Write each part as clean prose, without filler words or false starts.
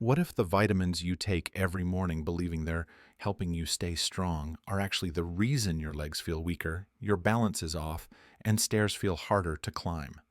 What if the vitamins you take every morning, believing they're helping you stay strong, are actually the reason your legs feel weaker, your balance is off, and stairs feel harder to climb?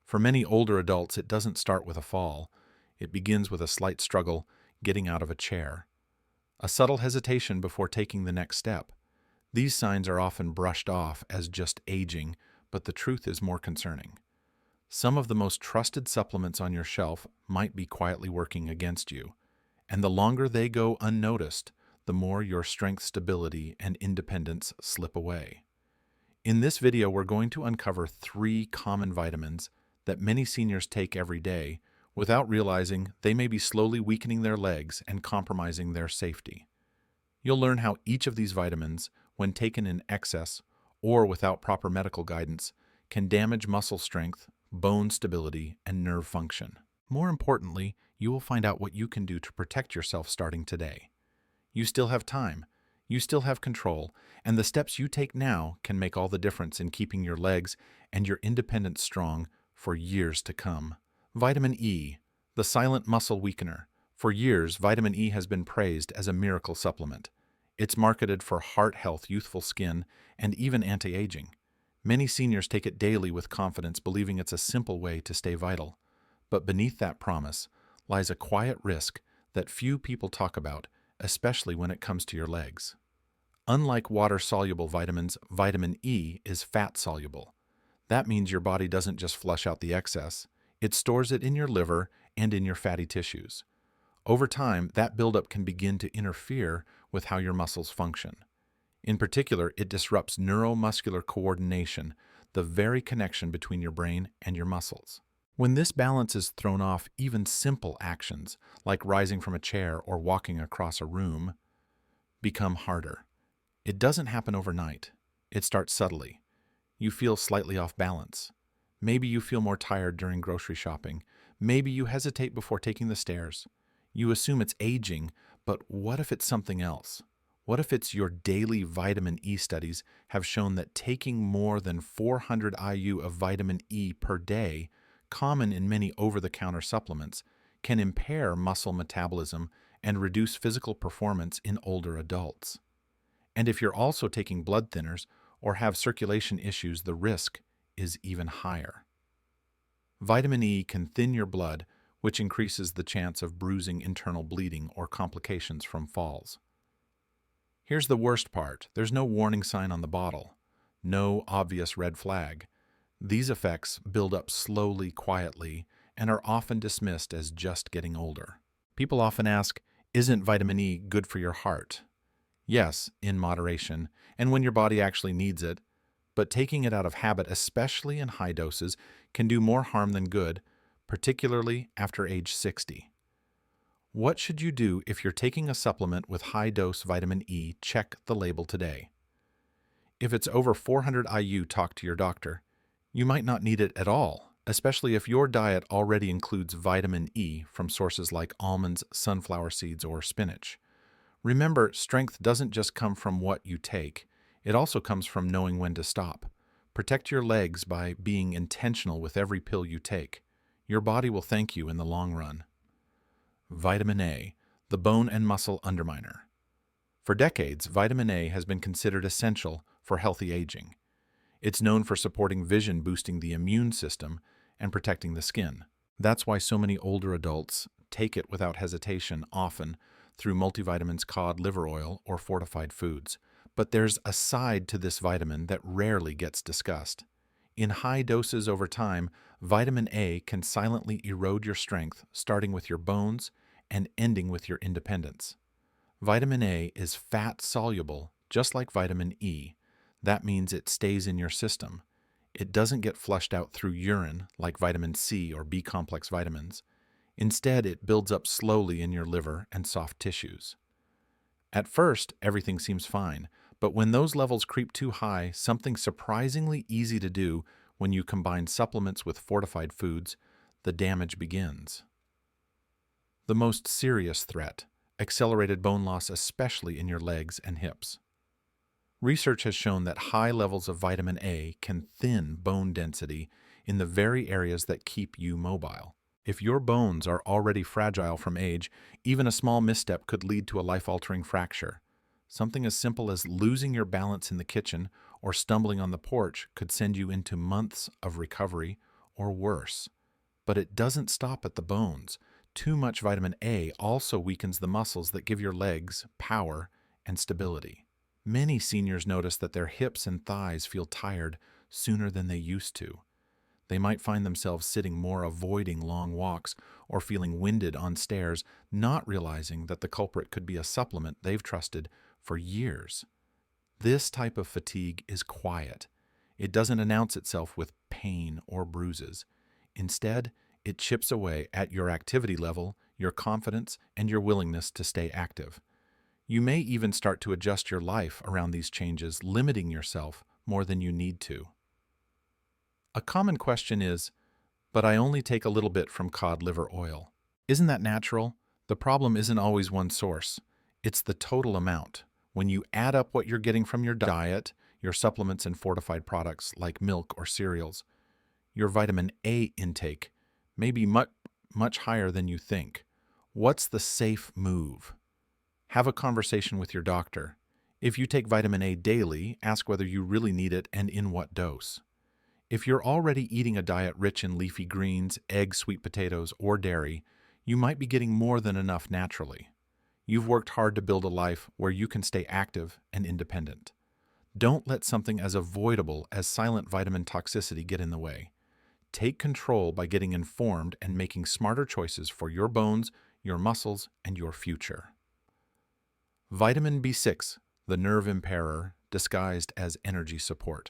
For many older adults, it doesn't start with a fall. It begins with a slight struggle getting out of a chair, a subtle hesitation before taking the next step. These signs are often brushed off as just aging, but the truth is more concerning. Some of the most trusted supplements on your shelf might be quietly working against you, and the longer they go unnoticed, the more your strength, stability, and independence slip away. In this video, we're going to uncover 3 common vitamins that many seniors take every day without realizing they may be slowly weakening their legs and compromising their safety. You'll learn how each of these vitamins, when taken in excess or without proper medical guidance, can damage muscle strength, bone stability, and nerve function. More importantly, you will find out what you can do to protect yourself starting today. You still have time, you still have control, and the steps you take now can make all the difference in keeping your legs and your independence strong for years to come. Vitamin E, the silent muscle weakener. For years, vitamin E has been praised as a miracle supplement. It's marketed for heart health, youthful skin, and even anti-aging. Many seniors take it daily with confidence, believing it's a simple way to stay vital. But beneath that promise lies a quiet risk that few people talk about, especially when it comes to your legs. Unlike water-soluble vitamins, vitamin E is fat-soluble. That means your body doesn't just flush out the excess, it stores it in your liver and in your fatty tissues. Over time, that buildup can begin to interfere with how your muscles function. In particular, it disrupts neuromuscular coordination, the very connection between your brain and your muscles. When this balance is thrown off, even simple actions, like rising from a chair or walking across a room, become harder. It doesn't happen overnight. It starts subtly. You feel slightly off balance. Maybe you feel more tired during grocery shopping. Maybe you hesitate before taking the stairs. You assume it's aging, but what if it's something else? What if it's your daily vitamin E? Studies have shown that taking more than 400 IU of vitamin E per day, common in many over-the-counter supplements, can impair muscle metabolism and reduce physical performance in older adults. And if you're also taking blood thinners or have circulation issues, the risk is even higher. Vitamin E can thin your blood, which increases the chance of bruising, internal bleeding, or complications from falls. Here's the worst part. There's no warning sign on the bottle, no obvious red flag. These effects build up slowly, quietly, and are often dismissed as just getting older. People often ask, isn't vitamin E good for your heart? Yes, in moderation, and when your body actually needs it, but taking it out of habit, especially in high doses, can do more harm than good, particularly after age 60. What should you do if you're taking a supplement with high-dose vitamin E? Check the label today. If it's over 400 IU, talk to your doctor. You might not need it at all, especially if your diet already includes vitamin E from sources like almonds, sunflower seeds, or spinach. Remember, strength doesn't just come from what you take. It also comes from knowing when to stop. Protect your legs by being intentional with every pill you take. Your body will thank you in the long run. Vitamin A, the bone and muscle underminer. For decades, vitamin A has been considered essential for healthy aging. It's known for supporting vision, boosting the immune system, and protecting the skin. That's why so many older adults take it without hesitation, often through multivitamins, cod liver oil, or fortified foods. But there's a side to this vitamin that rarely gets discussed. In high doses over time, vitamin A can silently erode your strength, starting with your bones and ending with your independence. Vitamin A is fat-soluble, just like vitamin E. That means it stays in your system. It doesn't get flushed out through urine like vitamin C or B-complex vitamins. Instead, it builds up slowly in your liver and soft tissues. At first, everything seems fine, but when those levels creep too high, something surprisingly easy to do when you combine supplements with fortified foods, the damage begins. The most serious threat: accelerated bone loss, especially in your legs and hips. Research has shown that high levels of vitamin A can thin bone density in the very areas that keep you mobile. If your bones are already fragile from age, even a small misstep could lead to a life-altering fracture. Something as simple as losing your balance in the kitchen or stumbling on the porch could send you into months of recovery or worse. But it doesn't stop at the bones. Too much vitamin A also weakens the muscles that give your legs power and stability. Many seniors notice that their hips and thighs feel tired sooner than they used to. They might find themselves sitting more, avoiding long walks, or feeling winded on stairs, not realizing that the culprit could be a supplement they've trusted for years. This type of fatigue is quiet. It doesn't announce itself with pain or bruises. Instead, it chips away at your activity level, your confidence, and your willingness to stay active. You may even start to adjust your life around these changes, limiting yourself more than you need to. A common question is, but I only take a little bit from cod liver oil. Isn't that natural? The problem isn't always one source. It's the total amount. When you add up what you're getting from your diet, your supplements and fortified products like milk or cereals, your vitamin A intake may be much higher than you think. What's the safe move? Have a conversation with your doctor. If you take vitamin A daily, ask whether you really need it and in what dose. If you're already eating a diet rich in leafy greens, eggs, sweet potatoes, or dairy, you might be getting more than enough naturally. You've worked hard to build a life where you can stay active and independent. Don't let something as avoidable as silent vitamin toxicity get in the way. Take control by getting informed and making smarter choices for your bones, your muscles, and your future. Vitamin B6, the nerve impairer, disguised as energy support.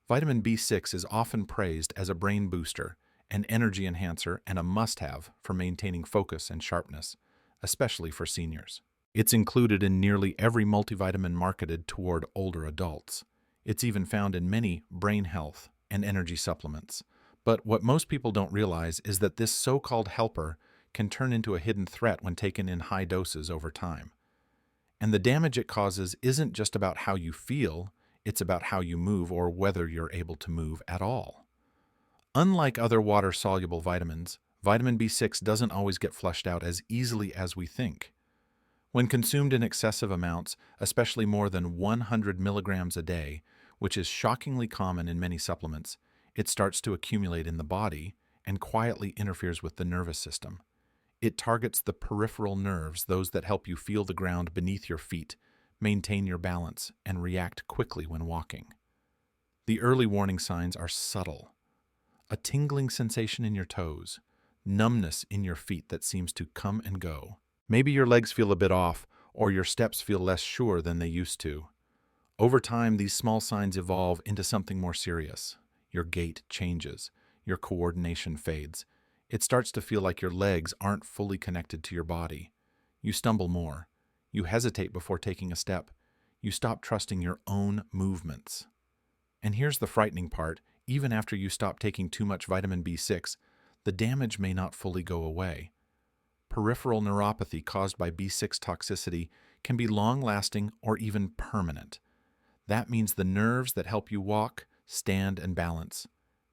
Vitamin B6 is often praised as a brain booster, an energy enhancer, and a must-have for maintaining focus and sharpness, especially for seniors. It's included in nearly every multivitamin marketed toward older adults. It's even found in many brain health and energy supplements. But what most people don't realize is that this so-called helper can turn into a hidden threat when taken in high doses over time. And the damage it causes isn't just about how you feel, it's about how you move or whether you're able to move at all. Unlike other water-soluble vitamins, vitamin B6 doesn't always get flushed out as easily as we think. When consumed in excessive amounts, especially more than 100 milligrams a day, which is shockingly common in many supplements, it starts to accumulate in the body and quietly interferes with the nervous system. It targets the peripheral nerves, those that help you feel the ground beneath your feet, maintain your balance, and react quickly when walking. The early warning signs are subtle. A tingling sensation in your toes, numbness in your feet that seems to come and go. Maybe your legs feel a bit off, or your steps feel less sure than they used to. Over time, these small signs evolve into something more serious. Your gait changes, your coordination fades. It starts to feel like your legs aren't fully connected to your body. You stumble more. You hesitate before taking a step. You stop trusting your own movements. And here's the frightening part. Even after you stop taking too much vitamin B6, the damage may not fully go away. Peripheral neuropathy caused by B6 toxicity can be long-lasting or even permanent. That means the nerves that help you walk, stand, and balance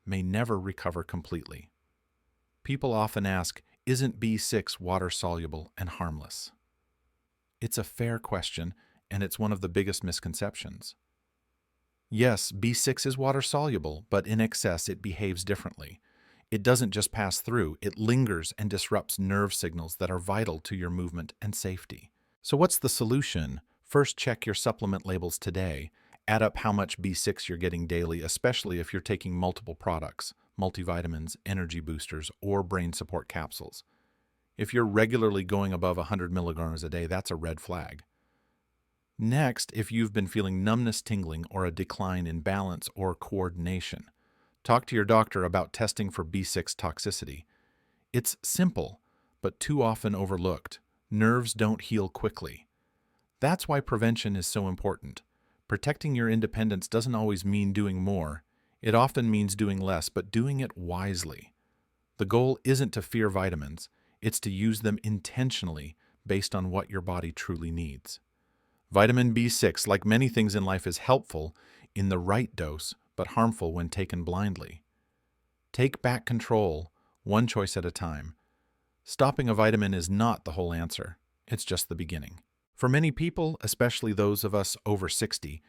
may never recover completely. People often ask, isn't B6 water-soluble and harmless? It's a fair question, and it's one of the biggest misconceptions. Yes, B6 is water-soluble, but in excess it behaves differently. It doesn't just pass through, it lingers and disrupts nerve signals that are vital to your movement and safety. So what's the solution? First, check your supplement labels today. Add up how much B6 you're getting daily, especially if you're taking multiple products, multivitamins, energy boosters, or brain support capsules. If you're regularly going above 100 milligrams a day, that's a red flag. Next, if you've been feeling numbness, tingling, or a decline in balance or coordination, talk to your doctor about testing for B6 toxicity. It's simple, but too often overlooked. Nerves don't heal quickly. That's why prevention is so important. Protecting your independence doesn't always mean doing more. It often means doing less, but doing it wisely. The goal isn't to fear vitamins. It's to use them intentionally based on what your body truly needs. Vitamin B6, like many things in life, is helpful in the right dose, but harmful when taken blindly. Take back control one choice at a time. Stopping a vitamin is not the whole answer. It's just the beginning. For many people, especially those of us over 60,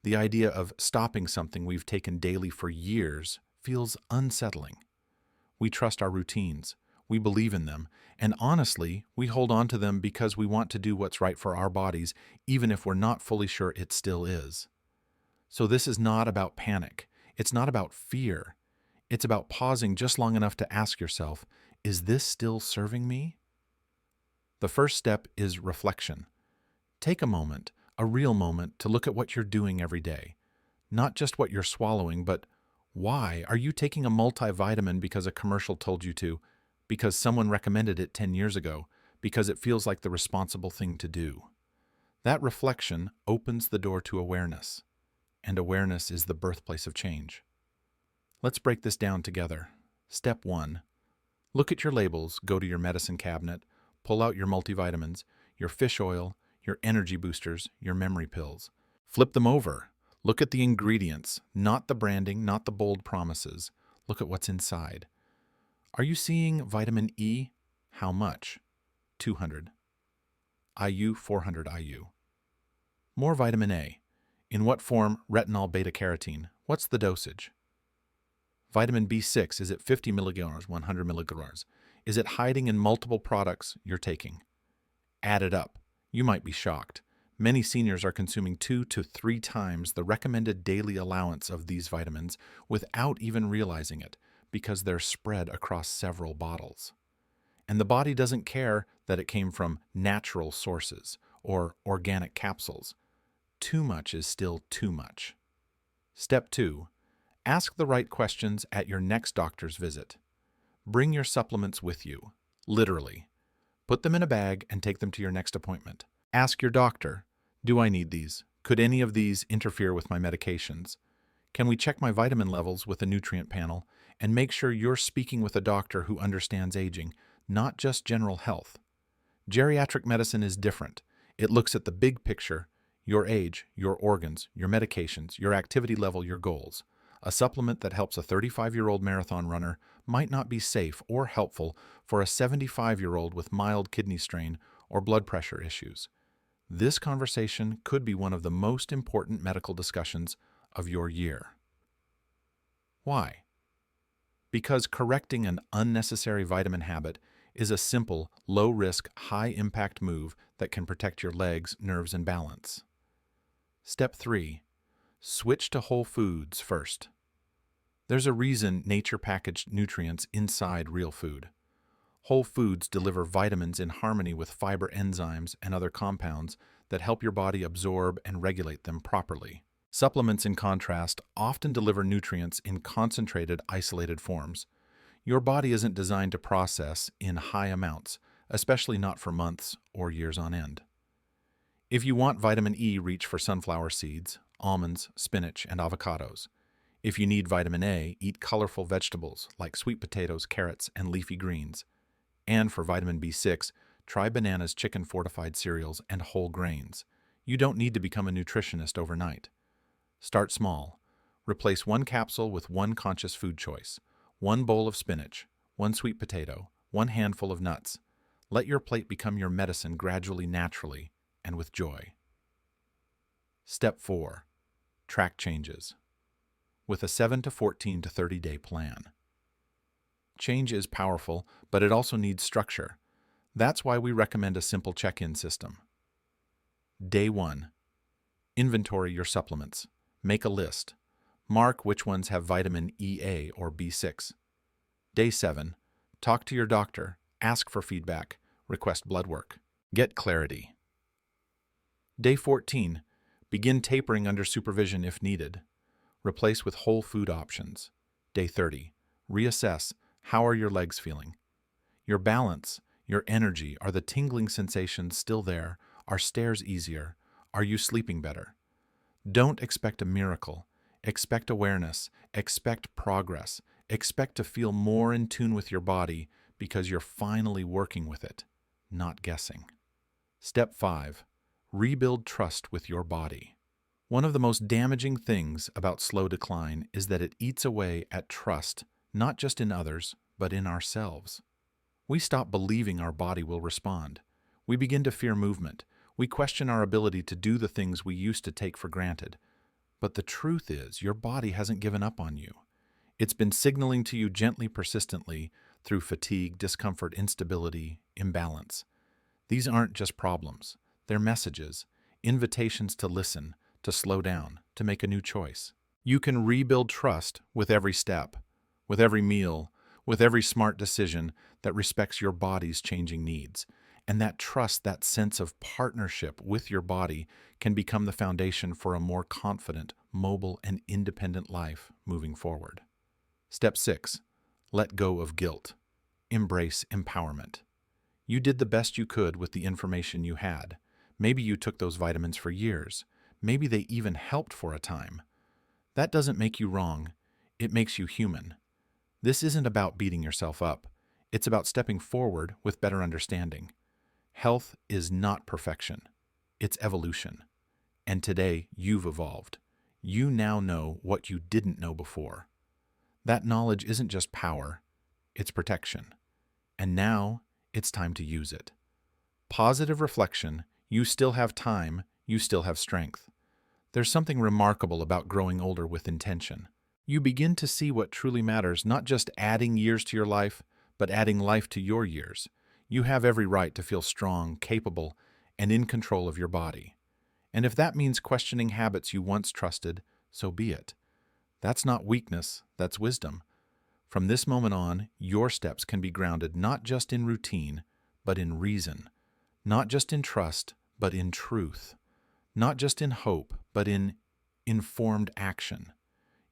the idea of stopping something we've taken daily for years feels unsettling. We trust our routines, we believe in them, and honestly, we hold on to them because we want to do what's right for our bodies, even if we're not fully sure it still is. So this is not about panic. It's not about fear. It's about pausing just long enough to ask yourself, is this still serving me? The first step is reflection. Take a moment, a real moment, to look at what you're doing every day. Not just what you're swallowing, but why. Are you taking a multivitamin because a commercial told you to? Because someone recommended it 10 years ago? Because it feels like the responsible thing to do? That reflection opens the door to awareness, and awareness is the birthplace of change. Let's break this down together. Step 1. Look at your labels, go to your medicine cabinet, pull out your multivitamins, your fish oil, your energy boosters, your memory pills. Flip them over. Look at the ingredients, not the branding, not the bold promises. Look at what's inside. Are you seeing vitamin E? How much? 200. IU, 400 IU. More vitamin A. In what form? Retinol beta-carotene. What's the dosage? Vitamin B6, is it 50 milligrams, 100 milligrams? Is it hiding in multiple products you're taking? Add it up. You might be shocked. Many seniors are consuming 2 to 3 times the recommended daily allowance of these vitamins without even realizing it, because they're spread across several bottles. And the body doesn't care that it came from natural sources or organic capsules. Too much is still too much. Step 2. Ask the right questions at your next doctor's visit. Bring your supplements with you, literally. Put them in a bag and take them to your next appointment. Ask your doctor, do I need these? Could any of these interfere with my medications? Can we check my vitamin levels with a nutrient panel and make sure you're speaking with a doctor who understands aging, not just general health? Geriatric medicine is different. It looks at the big picture, your age, your organs, your medications, your activity level, your goals. A supplement that helps a 35-year-old marathon runner might not be safe or helpful for a 75-year-old with mild kidney strain or blood pressure issues. This conversation could be one of the most important medical discussions of your year. Why? Because correcting an unnecessary vitamin habit is a simple, low-risk, high-impact move that can protect your legs, nerves, and balance. Step 3. Switch to whole foods first. There's a reason nature packaged nutrients inside real food. Whole foods deliver vitamins in harmony with fiber enzymes and other compounds that help your body absorb and regulate them properly. Supplements, in contrast, often deliver nutrients in concentrated, isolated forms. Your body isn't designed to process in high amounts, especially not for months or years on end. If you want vitamin E, reach for sunflower seeds, almonds, spinach, and avocados. If you need vitamin A, eat colorful vegetables like sweet potatoes, carrots, and leafy greens. And for vitamin B6, try bananas, chicken-fortified cereals, and whole grains. You don't need to become a nutritionist overnight. Start small. Replace one capsule with one conscious food choice. One bowl of spinach, one sweet potato, one handful of nuts. Let your plate become your medicine gradually, naturally, and with joy. Step 4. Track changes. With a 7 to 14 to 30-day plan. Change is powerful, but it also needs structure. That's why we recommend a simple check-in system. Day 1. Inventory your supplements. Make a list. Mark which ones have vitamin EA or B6. Day 7. Talk to your doctor. Ask for feedback. Request blood work. Get clarity. Day 14. Begin tapering under supervision if needed. Replace with whole food options. Day 30. Reassess. How are your legs feeling? Your balance, your energy, are the tingling sensations still there? Are stairs easier? Are you sleeping better? Don't expect a miracle. Expect awareness. Expect progress. Expect to feel more in tune with your body because you're finally working with it, not guessing. Step 5. Rebuild trust with your body. One of the most damaging things about slow decline is that it eats away at trust, not just in others, but in ourselves. We stop believing our body will respond. We begin to fear movement. We question our ability to do the things we used to take for granted. But the truth is, your body hasn't given up on you. It's been signaling to you gently, persistently, through fatigue, discomfort, instability, imbalance. These aren't just problems. They're messages, invitations to listen, to slow down, to make a new choice. You can rebuild trust with every step, with every meal, with every smart decision that respects your body's changing needs. And that trust, that sense of partnership with your body, can become the foundation for a more confident, mobile, and independent life moving forward. Step 6. Let go of guilt. Embrace empowerment. You did the best you could with the information you had. Maybe you took those vitamins for years. Maybe they even helped for a time. That doesn't make you wrong. It makes you human. This isn't about beating yourself up. It's about stepping forward with better understanding. Health is not perfection. It's evolution. And today, you've evolved. You now know what you didn't know before. That knowledge isn't just power, it's protection. And now, it's time to use it. Positive reflection, you still have time, you still have strength. There's something remarkable about growing older with intention. You begin to see what truly matters, not just adding years to your life, but adding life to your years. You have every right to feel strong, capable, and in control of your body. And if that means questioning habits you once trusted, so be it. That's not weakness, that's wisdom. From this moment on, your steps can be grounded not just in routine, but in reason. Not just in trust, but in truth. Not just in hope, but in informed action.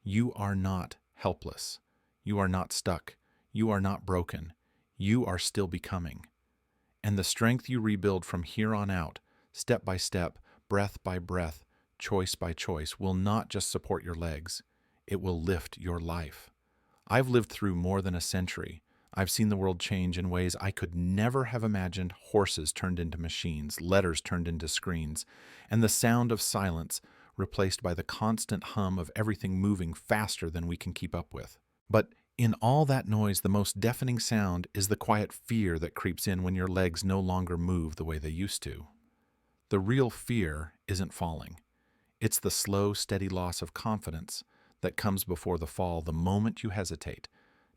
You are not helpless. You are not stuck. You are not broken. You are still becoming. And the strength you rebuild from here on out, step by step, breath by breath, choice by choice, will not just support your legs. It will lift your life. I've lived through more than a century. I've seen the world change in ways I could never have imagined. Horses turned into machines, letters turned into screens, and the sound of silence replaced by the constant hum of everything moving faster than we can keep up with. But in all that noise, the most deafening sound is the quiet fear that creeps in when your legs no longer move the way they used to. The real fear isn't falling. It's the slow, steady loss of confidence that comes before the fall the moment you hesitate,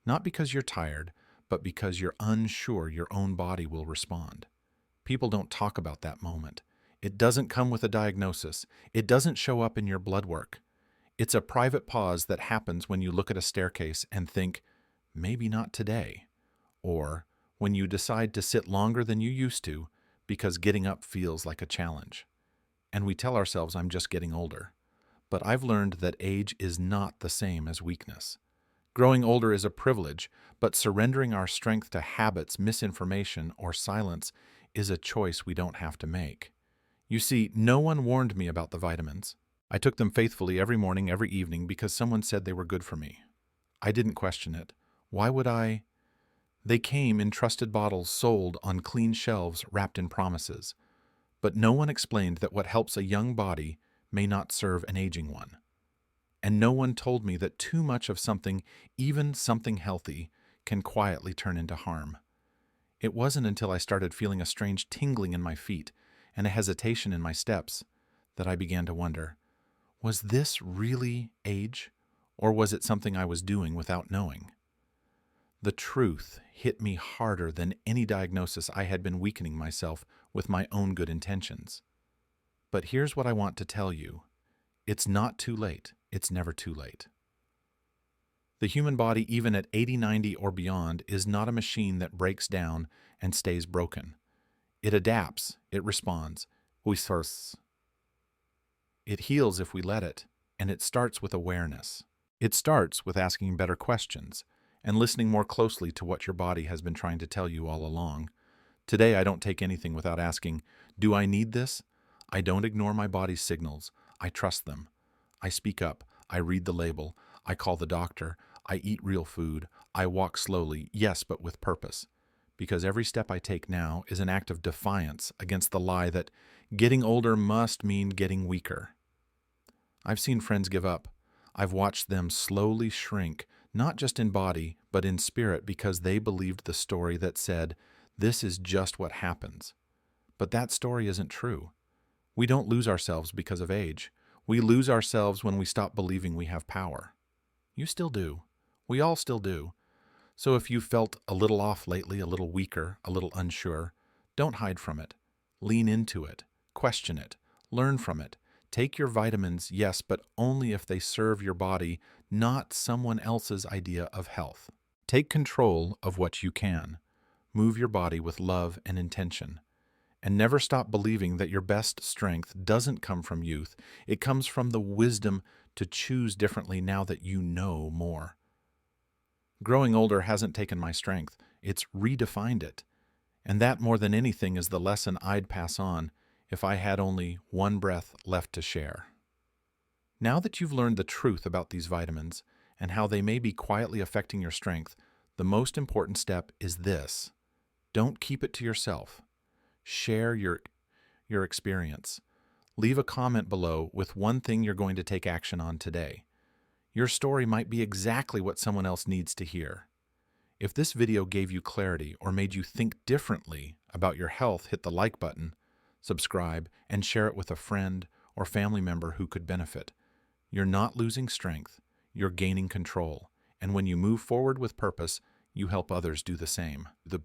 not because you're tired, but because you're unsure your own body will respond. People don't talk about that moment. It doesn't come with a diagnosis. It doesn't show up in your blood work. It's a private pause that happens when you look at a staircase and think, maybe not today. Or when you decide to sit longer than you used to because getting up feels like a challenge. And we tell ourselves, I'm just getting older. But I've learned that age is not the same as weakness. Growing older is a privilege, but surrendering our strength to habits, misinformation, or silence is a choice we don't have to make. You see, no one warned me about the vitamins. I took them faithfully every morning, every evening, because someone said they were good for me. I didn't question it. Why would I? They came in trusted bottles sold on clean shelves wrapped in promises. But no one explained that what helps a young body may not serve an aging one. And no one told me that too much of something, even something healthy, can quietly turn into harm. It wasn't until I started feeling a strange tingling in my feet and a hesitation in my steps that I began to wonder, was this really age, or was it something I was doing without knowing? The truth hit me harder than any diagnosis. I had been weakening myself with my own good intentions. But here's what I want to tell you. It's not too late. It's never too late. The human body, even at 80, 90, or beyond, is not a machine that breaks down and stays broken. It adapts. It responds. It heals if we let it, and it starts with awareness. It starts with asking better questions and listening more closely to what your body has been trying to tell you all along. Today, I don't take anything without asking, do I need this? I don't ignore my body's signals. I trust them. I speak up. I read the label. I call the doctor. I eat real food. I walk slowly, yes, but with purpose. Because every step I take now is an act of defiance against the lie that getting older must mean getting weaker. I've seen friends give up. I've watched them slowly shrink, not just in body, but in spirit, because they believed the story that said, this is just what happens. But that story isn't true. We don't lose ourselves because of age. We lose ourselves when we stop believing we have power. You still do. We all still do. So if you felt a little off lately, a little weaker, a little unsure, don't hide from it. Lean into it. Question it. Learn from it. Take your vitamins, yes, but only if they serve your body, not someone else's idea of health. Take control of what you can. Move your body with love and intention. And never stop believing that your best strength doesn't come from youth. It comes from the wisdom to choose differently now that you know more. Growing older hasn't taken my strength. It's redefined it. And that, more than anything, is the lesson I'd pass on if I had only one breath left to share. Now that you've learned the truth about these vitamins and how they may be quietly affecting your strength, the most important step is this. Don't keep it to yourself. Share your experience. Leave a comment below with one thing you're going to take action on today. Your story might be exactly what someone else needs to hear. If this video gave you clarity or made you think differently about your health, hit the like button, subscribe, and share it with a friend or family member who could benefit. You're not losing strength, you're gaining control. And when you move forward with purpose, you help others do the same. The